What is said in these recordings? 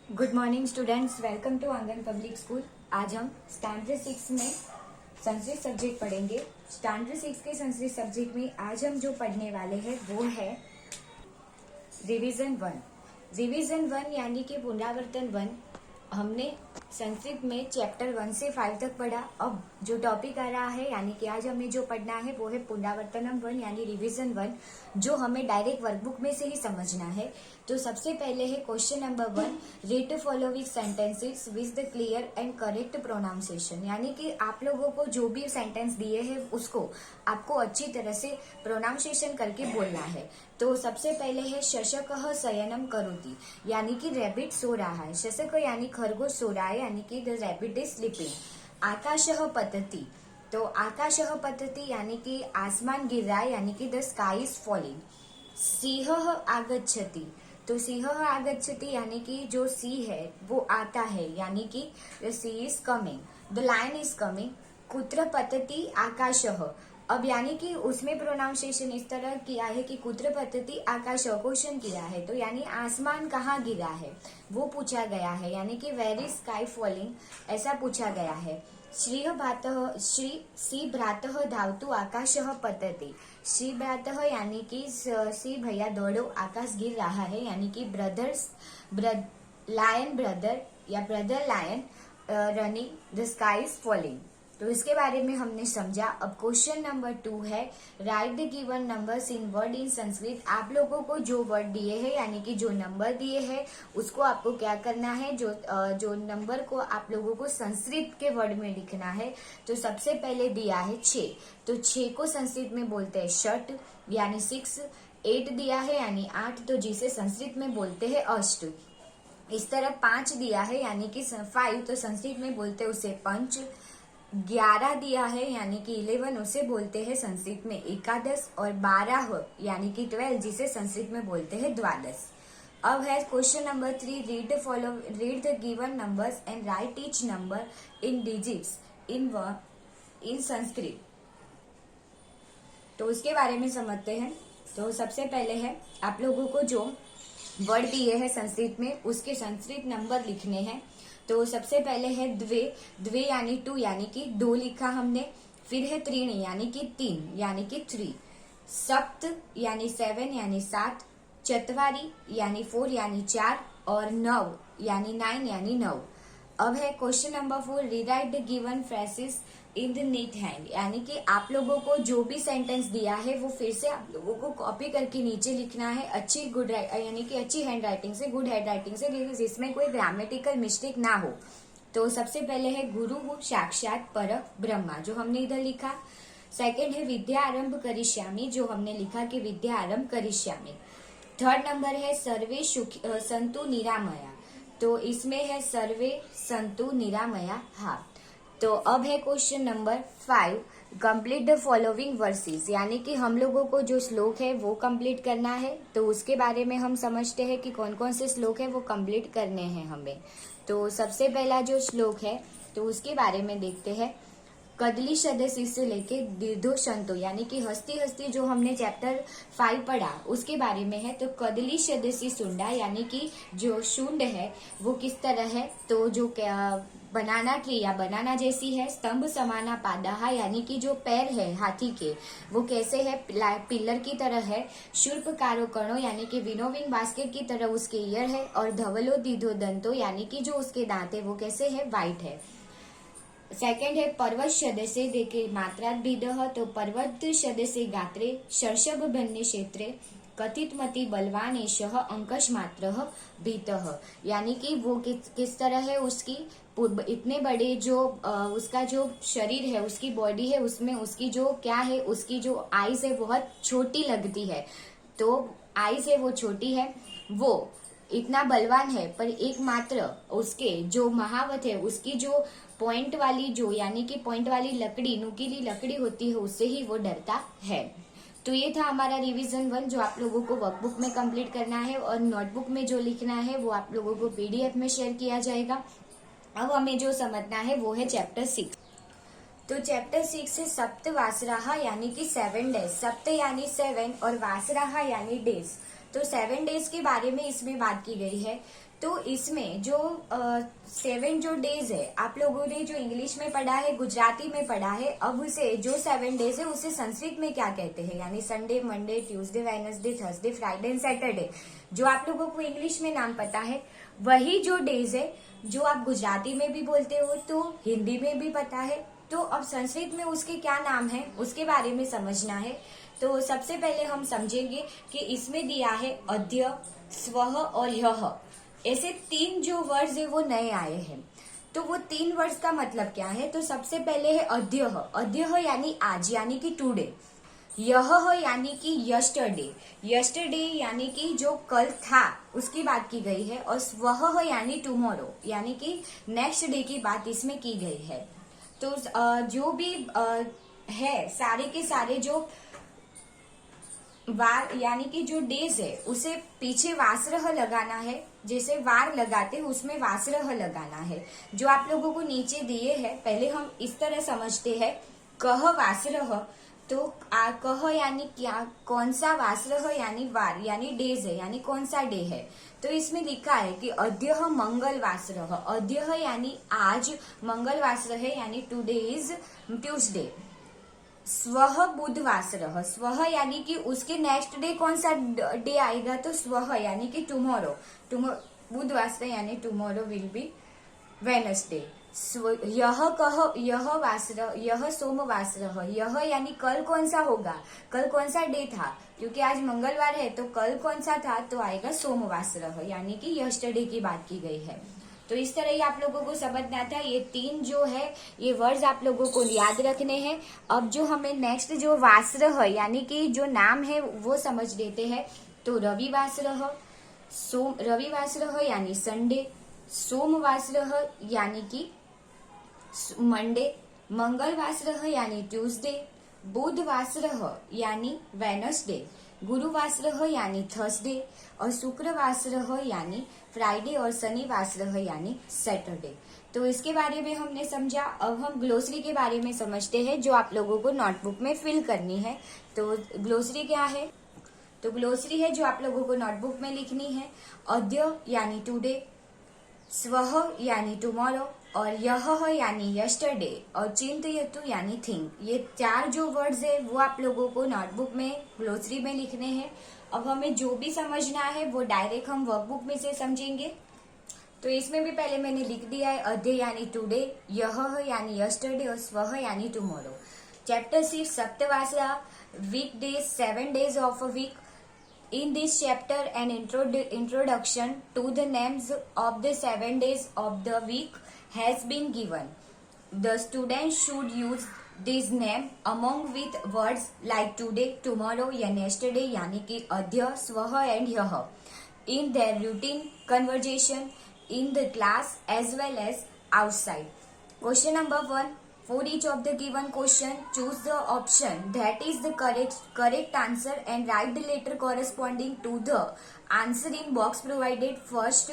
Good morning students, welcome to Aangan public school. आज हम standard 6 में संस्कृत सब्जेक्ट पढ़ेंगे। स्टैंडर्ड 6 के संस्कृत सब्जेक्ट में आज हम जो पढ़ने वाले हैं वो है रिवीजन 1। रिवीजन 1 यानी कि पुनरावर्तन 1। हमने संस्कृत में चैप्टर 1 से 5 तक पढ़ा। अब जो टॉपिक आ रहा है यानी कि आज हमें जो पढ़ना है वो है पुनरावर्तनम 1 यानी रिवीजन 1, जो हमें डायरेक्ट वर्कबुक में से ही समझना है। तो सबसे पहले है question number 1, read the following sentences with the clear and correct pronunciation. यानी कि आप लोगों को जो भी सेंटेंस दिए हैं उसको आपको अच्छी तरह से प्रोनाउंसिएशन करके बोलना है। तो सबसे पहले है शशकः शयनम करोति, यानी कि रैबिट सो रहा है। शशक यानी खरगोश सो रहा है, यानी कि द रैबिट इज स्लीपिंग। आकाशः पतति, तो आकाशः पतति यानी कि आसमान गिर रहा है, यानी कि द स्काई इज फॉलिंग। सिंहः आगच्छति, तो सिंहः आगच्छति यानी कि जो सिंह है वो आता है, यानी कि the sea is coming, the lion is coming. कुत्र पतति आकाशः, अब यानी कि उसमें प्रोनाउंसिएशन इस तरह किया है कि कुत्र पतति आकाश, क्वेश्चन किया है, तो यानी आसमान कहाँ गिरा है वो पूछा गया है, यानी कि वेर इज स्काई फॉलिंग ऐसा पूछा गया है। श्री भ्रातः धावतु आकाशः पतति, श्री भ्रातः यानी कि श्री भैया दौड़ो आकाश गिर रहा है, यानी कि लायन ब्रदर या brother lion running the sky is falling. तो इसके बारे में हमने समझा। अब क्वेश्चन नंबर 2 है right the given numbers in word in Sanskrit. आप लोगों को जो वर्ड दिए हैं यानी कि जो नंबर दिए हैं उसको आपको क्या करना है, जो नंबर को आप लोगों को संस्कृत के वर्ड में लिखना है। तो सबसे पहले दिया है 6, तो 6 को संस्कृत में बोलते हैं षट यानी 6। 8 दिया है यानी 8, तो जिसे संस्कृत में बोलते हैं अष्ट। इस तरह 5 दिया है यानी कि 5, तो संस्कृत में बोलते हैं उसे पंच। 11 दिया है यानी कि 11, उसे बोलते हैं संस्कृत में एकादश। और 12 यानी कि 12, जिसे संस्कृत में बोलते हैं द्वादश। अब है question number 3, read the given numbers and right each number in digits in Sanskrit. तो उसके बारे में समझते हैं। तो सबसे पहले है आप लोगों को जो वर्ड दिए हैं संस्कृत में उसके संस्कृत नंबर लिखने हैं। तो सबसे पहले है द्वे, द्वे यानी 2 यानी कि 2 लिखा हमने। फिर है त्रीणी यानी कि 3 यानी कि 3। सप्त यानी 7 यानी 7। चत्वारी यानी 4 यानी 4। और 9 यानी 9 यानी 9। अब है question number 4, rewrite the given phrases in the neat hand, यानी कि आप लोगों को जो भी सेंटेंस दिया है वो फिर से आप लोगों को कॉपी करके नीचे लिखना है अच्छी यानी कि अच्छी हैंड राइटिंग से, गुड हैंड राइटिंग से, जिसमें कोई ग्रामेटिकल मिस्टेक ना हो। तो सबसे पहले है गुरु साक्षात पर ब्रह्मा, जो हमने इधर लिखा। सेकेंड है विद्या आरंभ करिष्यामि, जो हमने लिखा कि विद्या आरंभ करिष्यामि। थर्ड नंबर है सर्वे संतु निरामया, तो इसमें है सर्वे संतु निरामया। हाँ, तो अब है question number 5, complete the following versus, यानी कि हम लोगों को जो श्लोक है वो कंप्लीट करना है। तो उसके बारे में हम समझते हैं कि कौन कौन से श्लोक है वो कंप्लीट करने हैं हमें। तो सबसे पहला जो श्लोक है तो उसके बारे में देखते हैं। कदली सदस्य से लेके दीर्घो संतो, यानी कि हस्ती हस्ती जो हमने चैप्टर 5 पढ़ा उसके बारे में है। तो कदली सदस्य सुंडा, यानी कि जो शुंड है वो किस तरह है, तो जो बनाना ट्री या बनाना जैसी है। स्तंभ समाना पादाहा, यानी कि जो पैर है हाथी के वो कैसे है, पिलर की तरह है। शूर्पकारो कणो, यानी कि विनोविंग बास्केट की तरह उसके ईयर है। और धवलो दीधो दंतो, यानी कि जो उसके दांत है वो कैसे है, व्हाइट है। सेकेंड है पर्वत सदस्य देखे मात्रा दीदह, तो पर्वत सदस्य गात्रे शर्षभ बन्ने क्षेत्रे कथित मति बलवान एशः अंकश मात्र भीतः, यानी कि वो किस तरह है, उसकी इतने बड़े जो उसका जो शरीर है, उसकी बॉडी है, उसमें उसकी जो क्या है, उसकी जो आईज है बहुत छोटी लगती है। तो आईज है वो छोटी है, वो इतना बलवान है, पर एकमात्र उसके जो महावत है उसकी जो पॉइंट वाली जो यानी कि पॉइंट वाली लकड़ी, नुकीली लकड़ी होती है, उससे ही वो डरता है। तो ये था हमारा रिवीजन 1 जो आप लोगों को वर्कबुक में कंप्लीट करना है। और नोटबुक में जो लिखना है वो आप लोगों को पीडीएफ में शेयर किया जाएगा। अब हमें जो समझना है वो है चैप्टर 6। तो चैप्टर 6 से सप्त वासराहा यानी कि 7 डेज। सप्त यानी 7 और वासराहा यानी डेज। तो 7 डेज के बारे में इसमें बात की गई है। तो इसमें जो 7 जो डेज है, आप लोगों ने जो इंग्लिश में पढ़ा है, गुजराती में पढ़ा है, अब उसे जो 7 डेज है उसे संस्कृत में क्या कहते हैं, यानी Sunday, Monday, Tuesday, Wednesday, Thursday, Friday and Saturday, जो आप लोगों को इंग्लिश में नाम पता है, वही जो डेज है जो आप गुजराती में भी बोलते हो तो हिंदी में भी पता है। तो अब संस्कृत में उसके क्या नाम है उसके बारे में समझना है। तो सबसे पहले हम समझेंगे कि इसमें दिया है अद्य, स्वः और ह्यः, ऐसे 3 जो वर्ड्स है वो नए आए हैं। तो वो 3 वर्ड्स का मतलब क्या है, तो सबसे पहले है अद्यः। अद्यः यानी आज, यानी कि टुडे। यह यानी कि यस्टरडे, यस्टरडे यानी कि जो कल था उसकी बात की गई है। और स्वः यानी टुमारो, यानी कि नेक्स्ट डे की बात इसमें की गई है। तो जो भी है सारे के सारे जो वार यानी कि जो डेज है उसे पीछे वासरह लगाना है, जैसे वार लगाते हैं उसमें वासरह लगाना है। जो आप लोगों को नीचे दिए हैं पहले हम इस तरह समझते हैं, कह वासरह, तो कह यानी क्या, कौन सा, वासरह यानी वार यानी डेज है, यानी कौन सा डे है। तो इसमें लिखा है कि अद्यः मंगल वासरह, अद्यः यानी आज, मंगल वासरह है यानी टुडे इज ट्यूसडे। स्वः बुधवासरः, स्वः यानी कि उसके नेक्स्ट डे कौन सा डे आएगा, तो स्वः यानी कि टुमारो, बुधवासरः यानी टुमारो विल बी वेडनेसडे। यह कह, यह वासरः, यह सोमवासरः, यह यानी कल कौन सा होगा, कल कौन सा डे था, क्योंकि आज मंगलवार है तो कल कौन सा था, तो आएगा सोमवासरः, यानी कि यस्टरडे की बात की गई है। तो इस तरह ही आप लोगों को समझना था। ये 3 जो है ये वर्ड्स आप लोगों को याद रखने हैं। अब जो हमें नेक्स्ट जो वासरह यानी कि जो नाम है वो समझ लेते हैं। तो रविवासरः, रविवासरः यानी संडे, सोमवासरः यानी कि मंडे, मंगलवासरः यानी ट्यूसडे, बुधवासरः यानी वेडनेसडे, गुरुवासरः यानी थर्सडे और शुक्रवासरः यानी फ्राइडे और शनिवासरः यानी सैटरडे। तो इसके बारे में हमने समझा। अब हम ग्लोसरी के बारे में समझते हैं जो आप लोगों को नोटबुक में फिल करनी है। तो ग्लोसरी क्या है, तो ग्लोसरी है जो आप लोगों को नोटबुक में लिखनी है। अद्य यानी टुडे, स्वः यानी टुमारो और यह यानी यस्टरडे और चिंतयतु यानी थिंक। ये 4 जो वर्ड्स है वो आप लोगों को नोटबुक में ग्लोसरी में लिखने हैं। अब हमें जो भी समझना है वो डायरेक्ट हम वर्कबुक में से समझेंगे। तो इसमें भी पहले मैंने लिख दिया है अद्य यानी टुडे, यह यानी यस्टरडे और स्वः यानी टुमारो। चैप्टर 6 सप्तवासरा, week days, 7 days of a week. In this chapter, an introduction to the names of the 7 days of the week has been given. The students should use these names among with words like today, tomorrow and yesterday यानी कि अद्य, स्वः and यह in their routine conversation in the class as well as outside. Question number 1. For each of the given question, choose the option that is the correct answer and write the letter corresponding to the answer in box provided. First,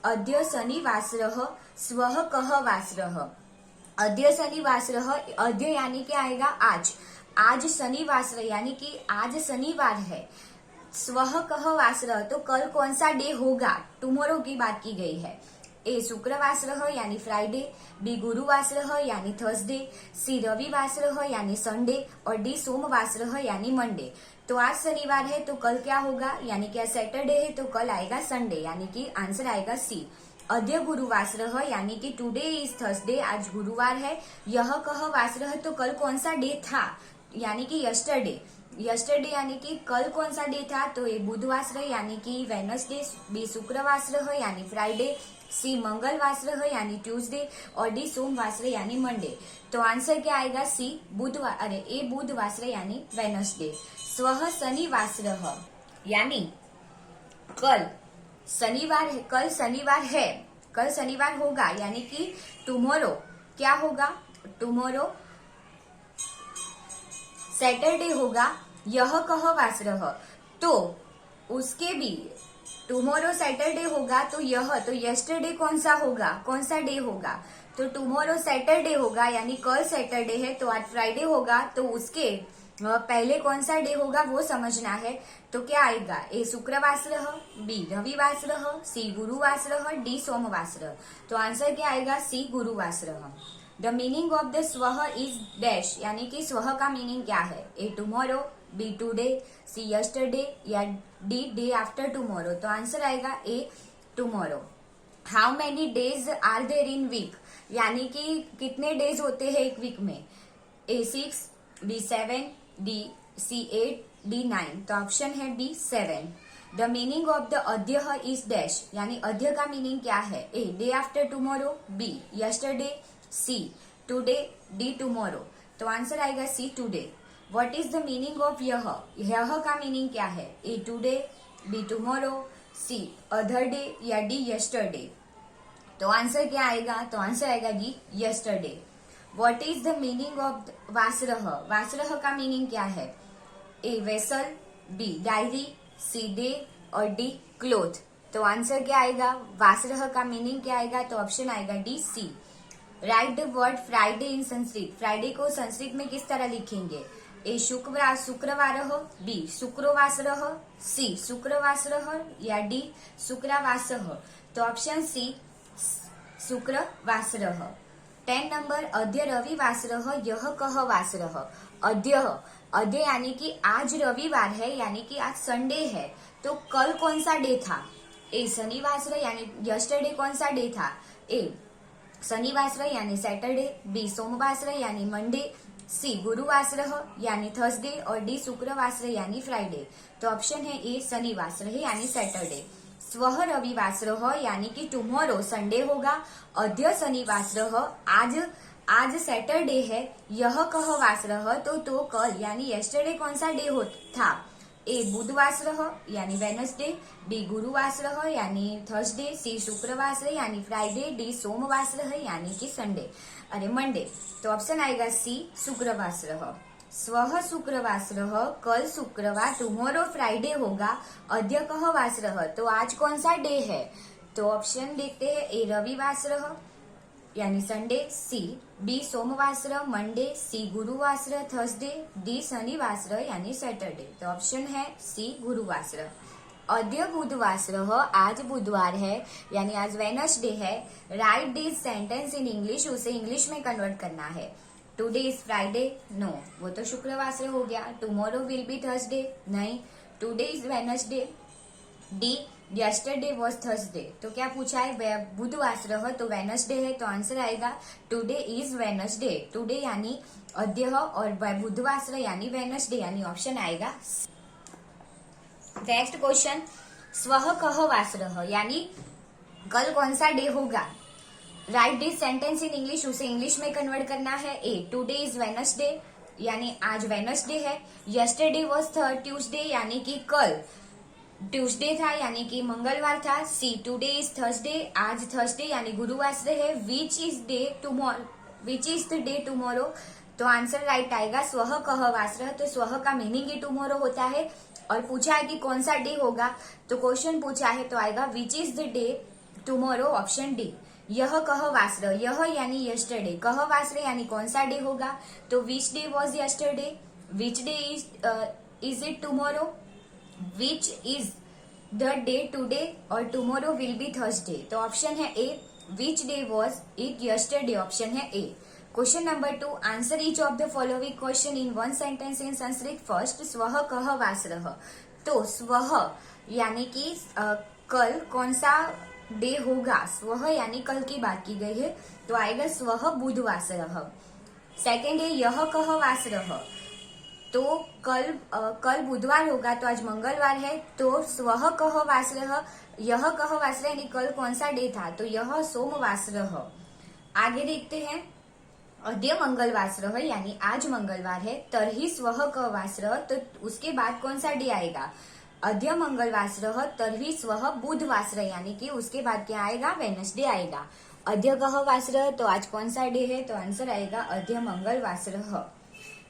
अद्य शनिवासरः, स्वः कः वासरः। अद्य शनिवासरः, अद्य यानी कि आएगा आज, आज शनिवासरः यानी कि आज शनिवार है। स्वः कः वासरः, तो कल कौन सा डे होगा, टुमारो की बात की गई है। ए शुक्रवासरः यानी फ्राइडे, बी गुरुवासरः यानी थर्सडे, सी रविवासरः यानी संडे और डी सोमवासरः यानी मंडे। तो आज शनिवार है तो कल क्या होगा, यानी कि आज सैटरडे है तो कल आएगा संडे, यानी कि आंसर आएगा सी। अद्य गुरुवासरः यानी कि टुडे इज थर्सडे, आज गुरुवार है। यह कह वासरः, तो कल कौन सा डे था, यानी कि यस्टरडे, यस्टरडे यानी कि कल कौन सा डे था, तो ये बुधवासरः यानी कि वेडनेसडे, बी शुक्रवासरः यानी फ्राइडे, सी मंगलवासरः यानी ट्यूसडे और डी सोमवासरः यानी मंडे। तो आंसर क्या आएगा, सी बुधवार, ए बुधवासरः यानी वेडनेसडे। स्वः शनिवासरः यानी कल शनिवार है, कल शनिवार है, कल शनिवार होगा, यानी कि टुमारो क्या होगा, टुमारो सैटरडे होगा। यह कह वासरः, तो उसके भी टुमारो सैटरडे होगा, तो यह, तो यस्टरडे कौन सा होगा, कौन सा डे होगा, तो टुमारो सैटरडे होगा, यानी कल सैटरडे है तो आज फ्राइडे होगा, तो उसके पहले कौन सा डे होगा वो समझना है। तो क्या आएगा, ए शुक्रवासरः, बी रविवासरः, सी गुरुवासरः, डी सोमवासरः। तो आंसर क्या आएगा, सी गुरुवासरः। द मीनिंग ऑफ द स्वह इज डैश, यानी कि स्वह का मीनिंग क्या है, A tomorrow, B today, C yesterday या डी डे आफ्टर टुमारो। तो आंसर आएगा A tomorrow. How many days are there in week, यानी कि कितने डेज होते हैं एक वीक में, A 6, B 7, D C 8, D 9। तो ऑप्शन है B 7। The meaning of the अद्य इज डैश, यानी अद्य का मीनिंग क्या है, A day after tomorrow, B yesterday, C today, D tomorrow. तो आंसर आएगा C today. What is the meaning of यह का मीनिंग क्या है, A today, B tomorrow, C other day या डी यस्टरडे। तो आंसर क्या आएगा, तो आंसर आएगा D yesterday. What is the meaning of वासरह, वासरह का मीनिंग क्या है, A vessel, B diary, C day और डी क्लोथ। तो आंसर क्या आएगा, वासरह का मीनिंग क्या आएगा, तो ऑप्शन आएगा D C. Write the word Friday in Sanskrit, Friday को संस्कृत में किस तरह लिखेंगे, ए शुक्रवार, बी शुक्रवासरः, सी शुक्रवासरः या डी शुक्रवासः। तो ऑप्शन सी शुक्रवासरः। 10 नंबर, अद्य रविवासरः यह कह वासरः। अद्य यानी कि आज रविवार है, यानी कि आज संडे है। तो कल कौन सा डे था, ए शनिवासर यानी यस्टरडे कौन सा डे था, ए शनिवासर यानी सैटरडे, बी सोमवासर यानी मंडे, सी गुरुवासर यानी थर्सडे और डी शुक्रवासर यानी फ्राइडे। तो ऑप्शन है ए शनिवासर यानी सैटरडे। स्वह रविवासरः यानी कि टुमारो संडे होगा, अद्य शनिवासरः आज सैटरडे है, यह कह वासरः तो कल यानी यस्टरडे कौन सा डे था, ए बुधवासरः यानी वेनसडे, बी गुरुवासरः यानी थर्सडे, सी शुक्रवासर यानी फ्राइडे, डी सोमवासरः यानी कि संडे मंडे। तो ऑप्शन आएगा सी शुक्रवासरः। स्वह शुक्रवासरः, कल शुक्रवार, टुमारो फ्राइडे होगा, अद्य कह वासरः। तो आज कौन सा डे है, तो ऑप्शन देखते हैं, ए रविवासरः यानी संडे, सी बी सोमवासर मंडे, सी गुरुवासर थर्सडे, डी शनिवासर यानी सैटरडे। तो ऑप्शन है सी गुरुवासर। अद्य बुधवासरः, आज बुधवार है यानी आज वेनसडे है। Right this sentence in English, उसे इंग्लिश में कन्वर्ट करना है। टुडे इज फ्राइडे, नो वो तो शुक्रवार हो गया। टुमारो विल बी थर्सडे, नहीं। Today is Wednesday, D yesterday was Thursday. तो क्या पूछा है, बुधवासरः तो वेनसडे है, तो आंसर आएगा टुडे इज वेनसडे। टुडे यानी अद्य और बुधवासर यानी वेनसडे, यानी ऑप्शन आएगा। नेक्स्ट क्वेश्चन, स्वह कह वासरः यानी कल कौन सा डे होगा। Right this sentence in English, उसे इंग्लिश में कन्वर्ट करना है। ए टुडे इज वेनसडे यानी आज वेनसडे है। यस्टरडे वॉज ट्यूसडे यानी कि कल ट्यूसडे था यानी कि मंगलवार था। सी टुडे इज थर्सडे, आज थर्सडे यानी गुरुवार है। विच इज द डे टुमारो। तो आंसर राइट आएगा स्वह कह वासरः। तो स्वह का मीनिंग ही टुमारो होता है और पूछा है कि कौन सा डे होगा, तो क्वेश्चन पूछा है तो आएगा विच is the day tomorrow, option D. यह कह वासरः, यह यानी यस्टरडे, कह वासरः यानी कौन सा डे होगा, तो which day was yesterday, which day is it tomorrow, which is the day today और टुमारो विल बी थर्सडे। तो ऑप्शन है A, which day was it yesterday, option है A. Question number 2, answer each of the following question in one sentence in Sanskrit. First, स्वह कह वासरः। तो स्वह यानी कि कल कौन सा डे होगा, स्वह यानी कल की बात की गई है, तो आएगा स्वह बुधवासरः। सेकेंड है यह कह वासरः, तो कल बुधवार होगा, तो आज मंगलवार है, तो स्वह कह वासरः, यह कह वासरः यानी कल कौन सा डे था, तो यह सोमवासरः। आगे देखते हैं, अद्य मंगलवासरः यानी आज मंगलवार है, तरही स्वह कह वासरः, तो उसके बाद कौन सा डे आएगा, अद्य मंगलवासरः तरही स्वह बुधवासरः यानी कि उसके बाद क्या आएगा, वेनसडे आएगा। अद्य कह वासरः, तो आज कौन सा डे है, तो आंसर आएगा अद्य मंगलवासरः।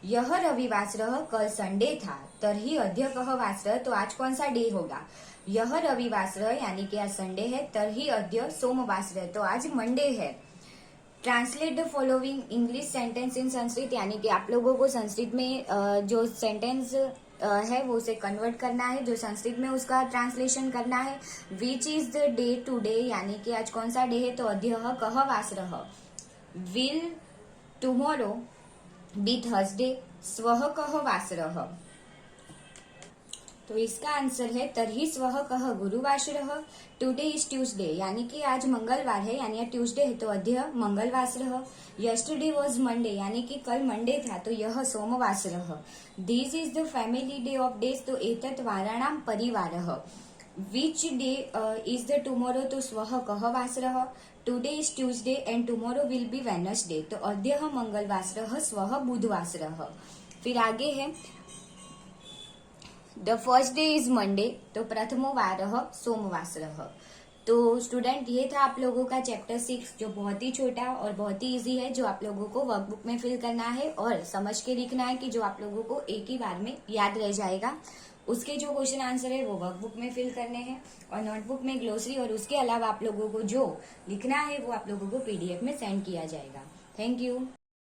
यह रविवासरः, कल संडे था, तरही अद्य कह वासरः, तो आज कौन सा डे होगा, यह रविवासरः यानी कि आज संडे है, तरही अद्य सोमवासरः, तो आज मंडे है। Translate the following English sentence in Sanskrit, यानी कि आप लोगों को संस्कृत में जो सेंटेंस है वो उसे कन्वर्ट करना है, जो संस्कृत में उसका ट्रांसलेशन करना है। विच इज द डे टुडे, यानी कि आज कौन सा डे है, तो अद्यः कः वासरः। विल टुमारो बी थर्सडे, स्वः कः वासरः। तो इसका आंसर है तर्हि स्वः कः गुरुवासरः। टुडे इज ट्यूसडे, यानी कि आज मंगलवार है, यानी ट्यूसडे है तो अद्य मंगलवासरः। यस्टरडे वॉज मंडे, यानी कि कल मंडे था तो यह सोमवासरः। This is the family day of days, तो एतत् वाराणाम परिवारः। Which day is the tomorrow, तो स्वः कः वासरः। Today is Tuesday and tomorrow will be Wednesday, तो अद्य मंगलवासरः स्वः बुधवासरः। फिर आगे है the first day is Monday, तो प्रथमो वारः सोमवासरः। तो स्टूडेंट ये था आप लोगों का चैप्टर 6, जो बहुत ही छोटा और बहुत ही इजी है, जो आप लोगों को वर्कबुक में फिल करना है और समझ के लिखना है, कि जो आप लोगों को एक ही बार में याद रह जाएगा। उसके जो क्वेश्चन आंसर है वो वर्कबुक में फिल करने हैं और नोटबुक में ग्लोसरी, और उसके अलावा आप लोगों को जो लिखना है वो आप लोगों को पीडीएफ में सेंड किया जाएगा। Thank you.